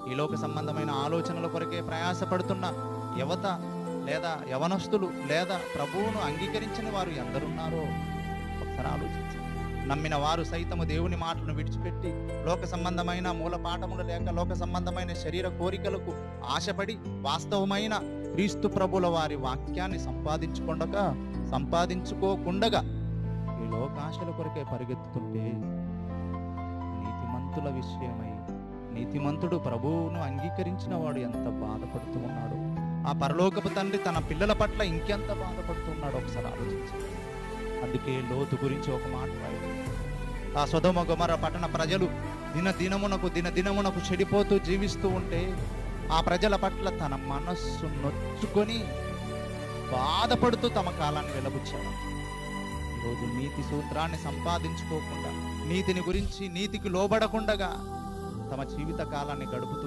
ఈ లోక సంబంధమైన ఆలోచనల కొరకే ప్రయాసపడుతున్న యువత లేదా యవనస్తులు లేదా ప్రభువును అంగీకరించిన వారు ఎందరున్నారో ఒకసారి ఆలోచించండి. నమ్మిన వారు సైతము దేవుని మాటలను విడిచిపెట్టి లోక సంబంధమైన మూలపాఠములు లేక లోక సంబంధమైన శరీర కోరికలకు ఆశపడి వాస్తవమైన క్రీస్తు ప్రభుల వారి వాక్యాన్ని సంపాదించుకోకుండగా ఈ లోకాశల కొరకే పరిగెత్తుతుంటే నీతిమంతుల విషయమై నీతిమంతుడు ప్రభువును అంగీకరించిన వాడు ఎంత బాధపడుతూ ఉన్నాడో, ఆ పరలోకపు తండ్రి తన పిల్లల పట్ల ఇంకెంత బాధపడుతున్నాడో ఒకసారి ఆలోచించండి. అందుకే లోతు గురించి ఒక మాట రాయడు. ఆ సొదొమ గొమొర్రా పట్టణ ప్రజలు దినదినమునకు చెడిపోతూ జీవిస్తూ ఉంటే ఆ ప్రజల పట్ల తన మనస్సు నొచ్చుకొని బాధపడుతూ తమ కాలాన్ని వెలబుచ్చాడు. ఈరోజు నీతి సూత్రాన్ని సంపాదించుకోకుండా, నీతిని గురించి నీతికి లోబడకుండగా తమ జీవిత కాలాన్ని గడుపుతూ